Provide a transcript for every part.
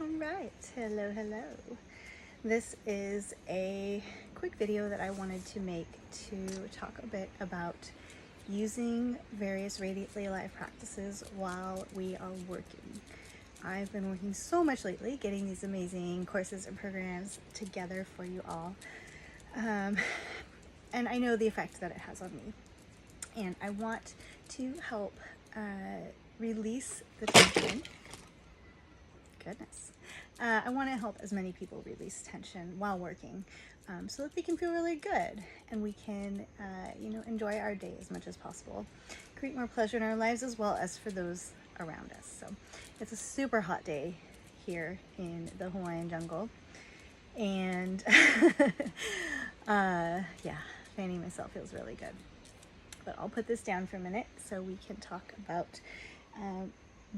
Alright, hello. This is a quick video that I wanted to make to talk a bit about using various Radiantly Alive practices while we are working. I've been working so much lately, getting these amazing courses and programs together for you all. And I know the effect that it has on me. And I want to help release the tension. Goodness. I want to help as many people release tension while working so that they can feel really good and we can, enjoy our day as much as possible. Create more pleasure in our lives as well as for those around us. So it's a super hot day here in the Hawaiian jungle. And fanning myself feels really good. But I'll put this down for a minute so we can talk about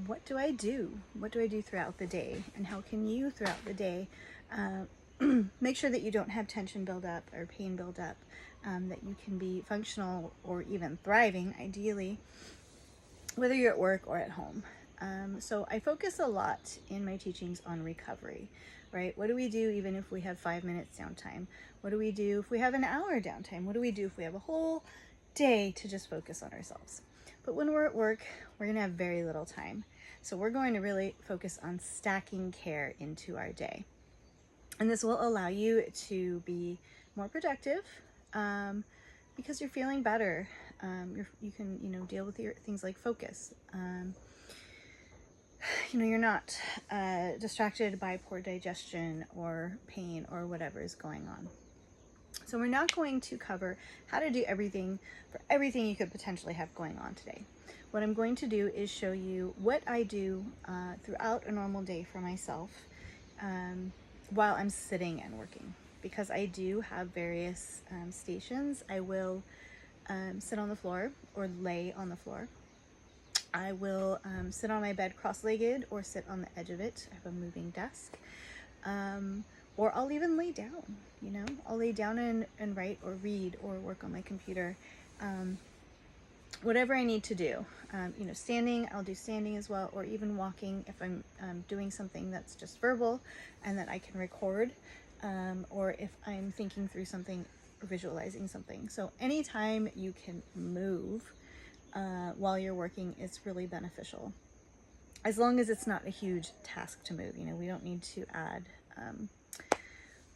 what do I do? What do I do throughout the day? And how can you throughout the day make sure that you don't have tension build up or pain build up, that you can be functional or even thriving, ideally, whether you're at work or at home. So I focus a lot in my teachings on recovery, right? What do we do even if we have 5 minutes downtime? What do we do if we have an hour downtime? What do we do if we have a whole day to just focus on ourselves? But when we're at work, we're gonna have very little time. So we're going to really focus on stacking care into our day. And this will allow you to be more productive because you're feeling better. You can, deal with your things like focus. You're not distracted by poor digestion or pain or whatever is going on. So we're not going to cover how to do everything for everything you could potentially have going on today. What I'm going to do is show you what I do throughout a normal day for myself while I'm sitting and working. Because I do have various stations. I will sit on the floor or lay on the floor. I will sit on my bed cross-legged or sit on the edge of it. I have a moving desk. Or I'll even lay down, I'll lay down and write or read or work on my computer. Whatever I need to do. Standing, I'll do standing as well, or even walking if I'm doing something that's just verbal and that I can record, or if I'm thinking through something or visualizing something. So anytime you can move while you're working is really beneficial. As long as it's not a huge task to move, we don't need to add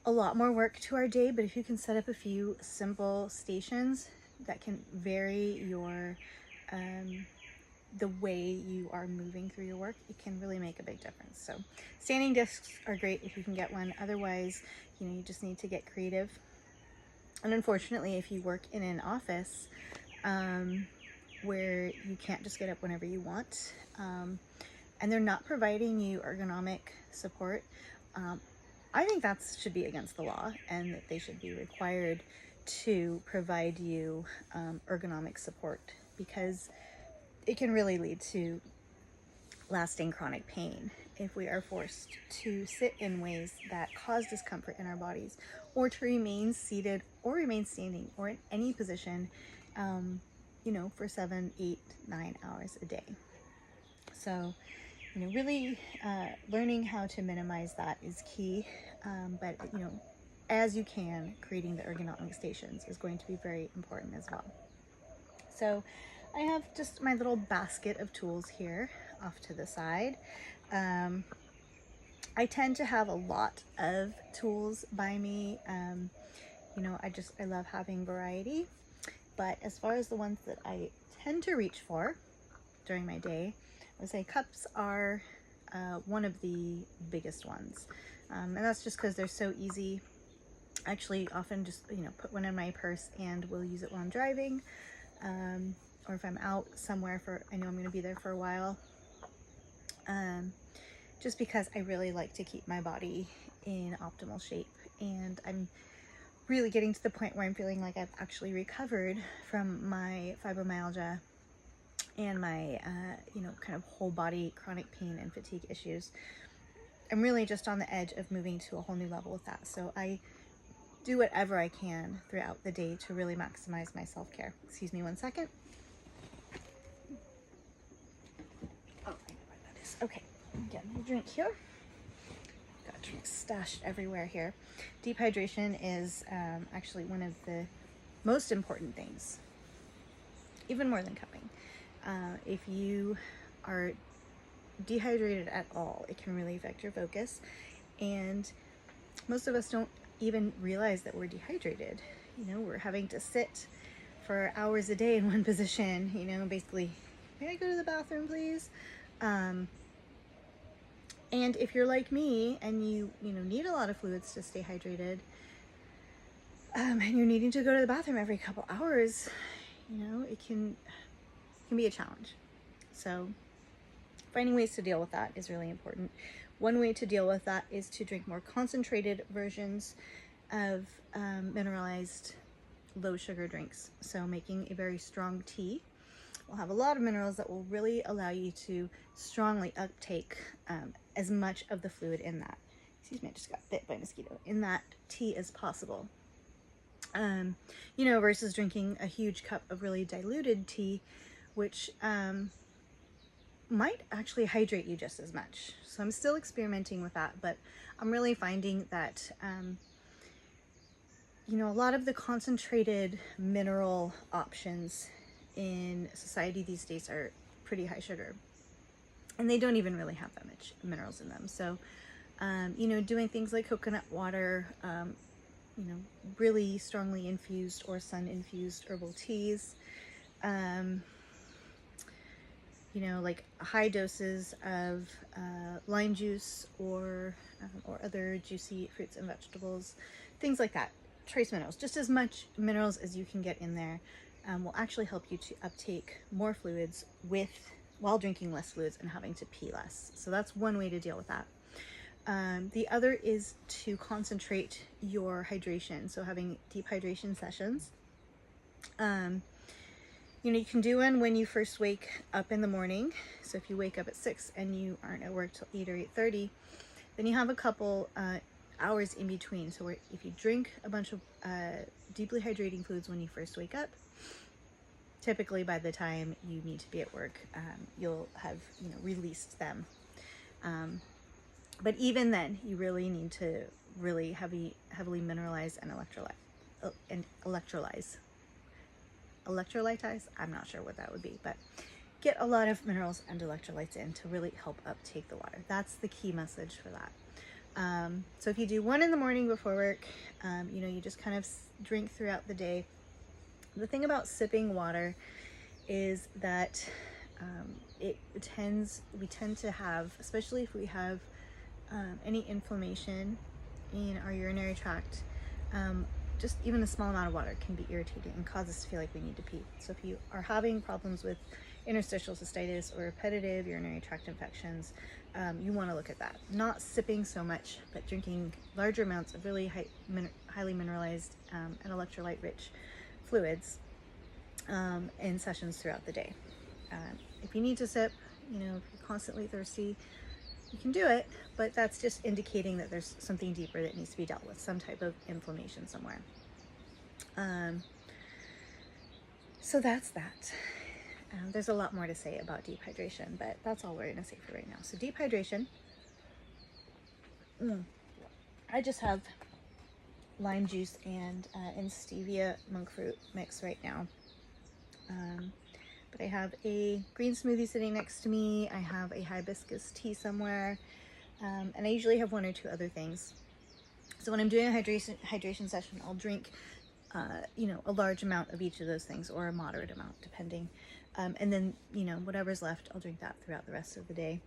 a lot more work to our day, but if you can set up a few simple stations that can vary your the way you are moving through your work, it can really make a big difference. So standing desks are great if you can get one. Otherwise, you just need to get creative. And unfortunately, if you work in an office where you can't just get up whenever you want, and they're not providing you ergonomic support, I think that should be against the law, and that they should be required to provide you ergonomic support, because it can really lead to lasting chronic pain if we are forced to sit in ways that cause discomfort in our bodies, or to remain seated or remain standing or in any position, for 7, 8, 9 hours a day. So, really learning how to minimize that is key. But, as you can, creating the ergonomic stations is going to be very important as well. So I have just my little basket of tools here off to the side. I tend to have a lot of tools by me. I love having variety. But as far as the ones that I tend to reach for during my day, I would say cups are one of the biggest ones. And that's just because they're so easy. I actually often just, put one in my purse and will use it while I'm driving. Or if I'm out somewhere I know I'm going to be there for a while. Just because I really like to keep my body in optimal shape. And I'm really getting to the point where I'm feeling like I've actually recovered from my fibromyalgia and my, kind of whole body chronic pain and fatigue issues. I'm really just on the edge of moving to a whole new level with that. So I do whatever I can throughout the day to really maximize my self-care. Excuse me one second. Oh, I know where that is. Okay, get my drink here. got drinks stashed everywhere here. Dehydration is actually one of the most important things, even more than cupping. If you are dehydrated at all, it can really affect your focus, and most of us don't even realize that we're dehydrated. You know, we're having to sit for hours a day in one position, you know, basically, may I go to the bathroom, please? And if you're like me and you need a lot of fluids to stay hydrated, and you're needing to go to the bathroom every couple hours, you know, it can be a challenge. So finding ways to deal with that is really important. One way to deal with that is to drink more concentrated versions of mineralized low sugar drinks. So making a very strong tea will have a lot of minerals that will really allow you to strongly uptake as much of the fluid in that, excuse me, I just got bit by a mosquito, in that tea as possible. You know, versus drinking a huge cup of really diluted tea, which might actually hydrate you just as much. So I'm still experimenting with that, but I'm really finding that, you know, a lot of the concentrated mineral options in society these days are pretty high sugar, and they don't even really have that much minerals in them. So, you know, doing things like coconut water, you know, really strongly infused or sun-infused herbal teas, you know, like high doses of lime juice or other juicy fruits and vegetables, things like that. Trace minerals, just as much minerals as you can get in there, will actually help you to uptake more fluids while drinking less fluids and having to pee less. So that's one way to deal with that. The other is to concentrate your hydration. So having deep hydration sessions. You know, you can do one when you first wake up in the morning. So if you wake up at 6 and you aren't at work till 8 or 8:30, then you have a couple hours in between. So if you drink a bunch of deeply hydrating fluids when you first wake up, typically by the time you need to be at work, you'll have, you know, released them. But even then, you really need to really heavily mineralize and electrolytize. I'm not sure what that would be, but get a lot of minerals and electrolytes in to really help uptake the water. That's the key message for that. So if you do one in the morning before work, you know, you just kind of drink throughout the day. The thing about sipping water is that we tend to have, especially if we have any inflammation in our urinary tract, just even a small amount of water can be irritating and cause us to feel like we need to pee. So if you are having problems with interstitial cystitis or repetitive urinary tract infections, you want to look at that. Not sipping so much, but drinking larger amounts of really highly mineralized and electrolyte-rich fluids in sessions throughout the day. If you need to sip, you know, if you're constantly thirsty, you can do it, but that's just indicating that there's something deeper that needs to be dealt with, some type of inflammation somewhere. So that's that. There's a lot more to say about deep hydration, but that's all we're going to say for right now. So deep hydration, I just have lime juice and stevia monk fruit mix right now. But I have a green smoothie sitting next to me. I have a hibiscus tea somewhere. And I usually have one or two other things. So when I'm doing a hydration session, I'll drink, you know, a large amount of each of those things, or a moderate amount, depending. And then, you know, whatever's left, I'll drink that throughout the rest of the day.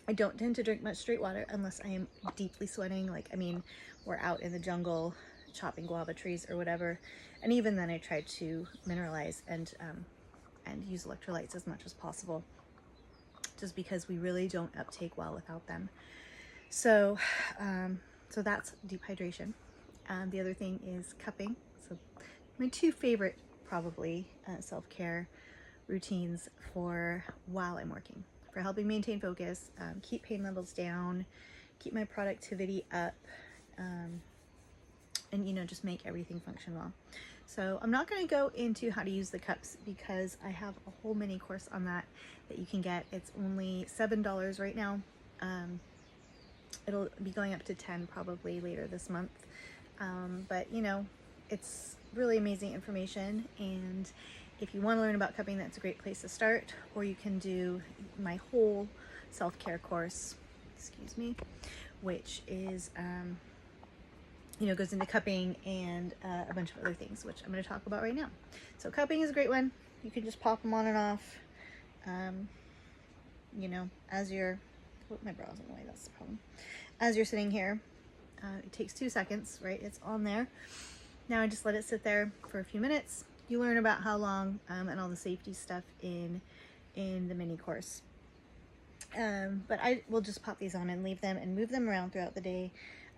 I don't tend to drink much straight water unless I am deeply sweating. Like, I mean, we're out in the jungle chopping guava trees or whatever. And even then I try to mineralize and use electrolytes as much as possible, just because we really don't uptake well without them. So, so that's deep hydration. The other thing is cupping. So my two favorite, probably, self-care routines for while I'm working, for helping maintain focus, keep pain levels down, keep my productivity up, and, you know, just make everything function well. So I'm not going to go into how to use the cups, because I have a whole mini course on that you can get. It's only $7 right now. It'll be going up to 10 probably later this month. But you know, it's really amazing information, and if you want to learn about cupping, that's a great place to start. Or you can do my whole self-care course, excuse me, which is you know, goes into cupping and a bunch of other things, which I'm going to talk about right now. So cupping is a great one. You can just pop them on and off, you know, as you're, oh, my brow's in the way, that's the problem. As you're sitting here, it takes 2 seconds, right? It's on there. Now I just let it sit there for a few minutes. You learn about how long and all the safety stuff in the mini course. But I will just pop these on and leave them and move them around throughout the day.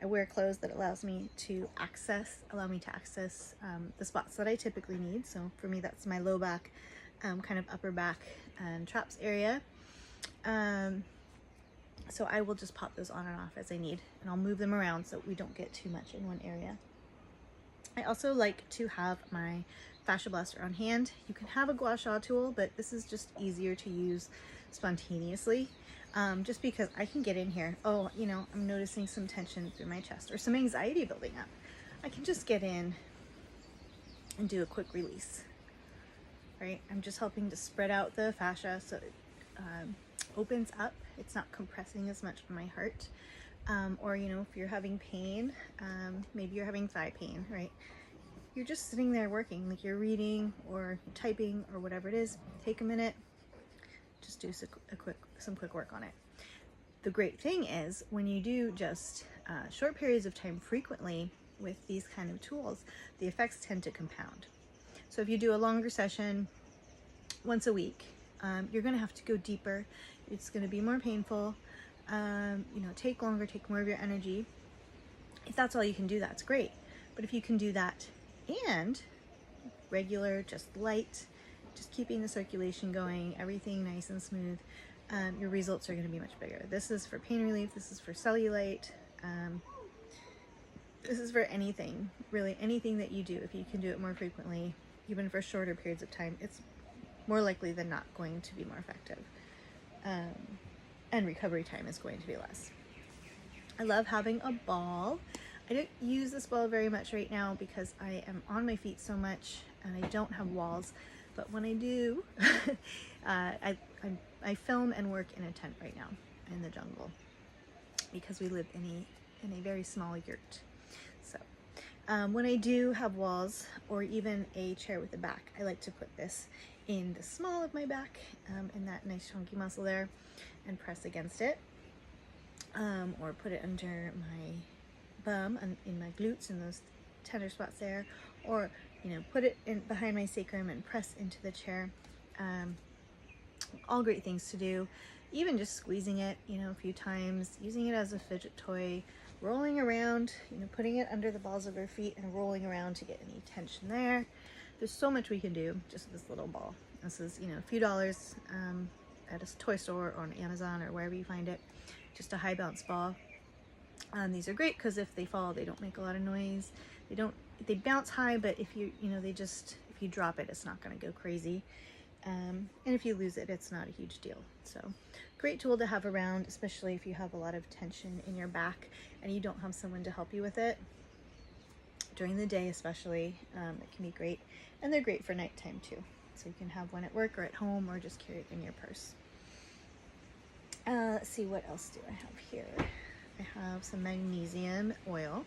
I wear clothes that allow me to access the spots that I typically need. So for me, that's my low back, kind of upper back and traps area. So I will just pop those on and off as I need, and I'll move them around so we don't get too much in one area. I also like to have my fascia blaster on hand. You can have a gua sha tool, but this is just easier to use spontaneously. Just because I can get in here. Oh, you know, I'm noticing some tension through my chest or some anxiety building up. I can just get in and do a quick release, right? I'm just helping to spread out the fascia so it opens up. It's not compressing as much on my heart. Or, you know, if you're having pain, maybe you're having thigh pain, right? You're just sitting there working, like you're reading or typing or whatever it is. Take a minute, just do some quick work on it. The great thing is when you do just short periods of time frequently with these kind of tools, the effects tend to compound. So if you do a longer session once a week, you're going to have to go deeper. It's going to be more painful. You know, take longer, take more of your energy. If that's all you can do, that's great. But if you can do that and regular, just light, just keeping the circulation going, everything nice and smooth, your results are going to be much bigger. This is for pain relief. This is for cellulite. This is for anything, really anything that you do. If you can do it more frequently, even for shorter periods of time, it's more likely than not going to be more effective. And recovery time is going to be less. I love having a ball. I don't use this ball very much right now because I am on my feet so much and I don't have walls. But when I do, I film and work in a tent right now in the jungle because we live in a very small yurt. So when I do have walls or even a chair with a back, I like to put this in the small of my back, in that nice chunky muscle there, and press against it, or put it under my bum and in my glutes in those tender spots there, or you know, put it in behind my sacrum and press into the chair. All great things to do. Even just squeezing it, you know, a few times, using it as a fidget toy, rolling around, you know, putting it under the balls of your feet and rolling around to get any tension there. There's so much we can do just with this little ball. This is, you know, a few dollars at a toy store or on Amazon or wherever you find it. Just a high bounce ball. These are great because if they fall, they don't make a lot of noise. They bounce high, but if you drop it, it's not going to go crazy. And if you lose it, it's not a huge deal. So great tool to have around, especially if you have a lot of tension in your back and you don't have someone to help you with it. During the day especially, it can be great. And they're great for nighttime too. So you can have one at work or at home or just carry it in your purse. Let's see, what else do I have here? I have some magnesium oil,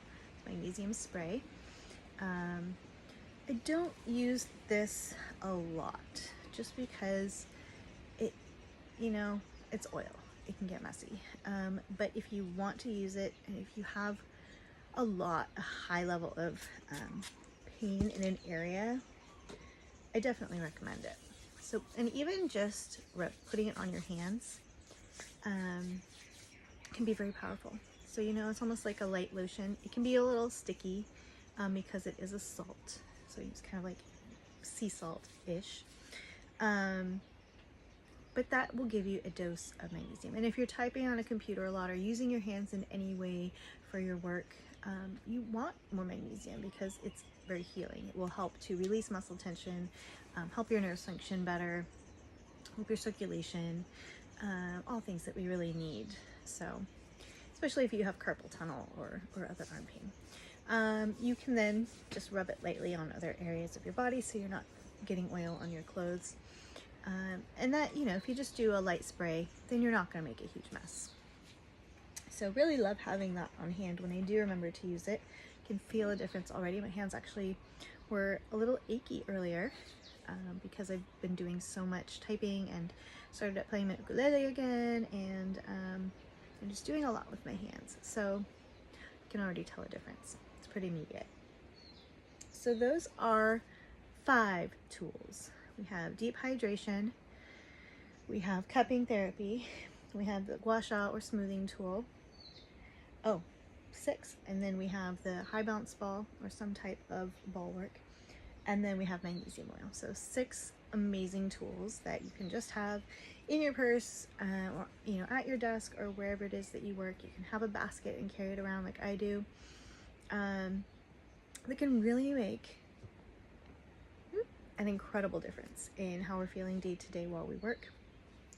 magnesium spray. I don't use this a lot just because it, you know, it's oil. It can get messy. But if you want to use it and if you have a high level of pain in an area, I definitely recommend it. So, and even just putting it on your hands can be very powerful. So, you know, it's almost like a light lotion. It can be a little sticky because it is a salt. So it's kind of like sea salt-ish. But that will give you a dose of magnesium. And if you're typing on a computer a lot or using your hands in any way for your work, you want more magnesium because it's very healing. It will help to release muscle tension, help your nerves function better, help your circulation, all things that we really need. So especially if you have carpal tunnel or other arm pain. You can then just rub it lightly on other areas of your body so you're not getting oil on your clothes. And that, you know, if you just do a light spray, then you're not going to make a huge mess. So really love having that on hand when I do remember to use it. I can feel a difference already. My hands actually were a little achy earlier because I've been doing so much typing and started up playing my ukulele again, and I'm just doing a lot with my hands. So I can already tell a difference. It's pretty immediate. So those are 5 tools. We have deep hydration, we have cupping therapy, we have the gua sha or smoothing tool. Oh, 6. And then we have the high bounce ball or some type of ball work. And then we have magnesium oil. So 6 amazing tools that you can just have in your purse, or, you know, at your desk or wherever it is that you work. You can have a basket and carry it around like I do. That can really make an incredible difference in how we're feeling day to day while we work.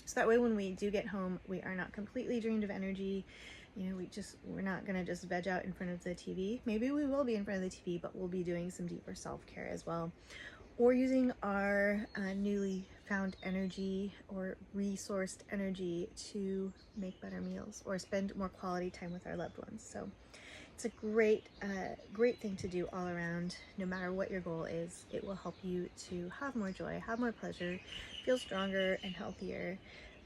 So that way when we do get home, we are not completely drained of energy. You know, we're not gonna just veg out in front of the TV. Maybe we will be in front of the TV, but we'll be doing some deeper self-care as well, or using our newly found energy or resourced energy to make better meals or spend more quality time with our loved ones. So it's a great thing to do all around. No matter what your goal is, it will help you to have more joy, have more pleasure, feel stronger and healthier,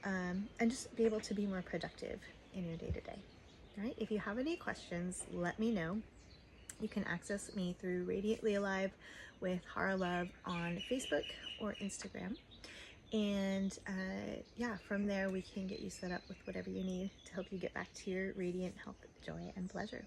and just be able to be more productive in your day-to-day. All right, if you have any questions, let me know. You can access me through Radiantly Alive with Hara Love on Facebook or Instagram. And yeah, from there we can get you set up with whatever you need to help you get back to your radiant health, joy, and pleasure.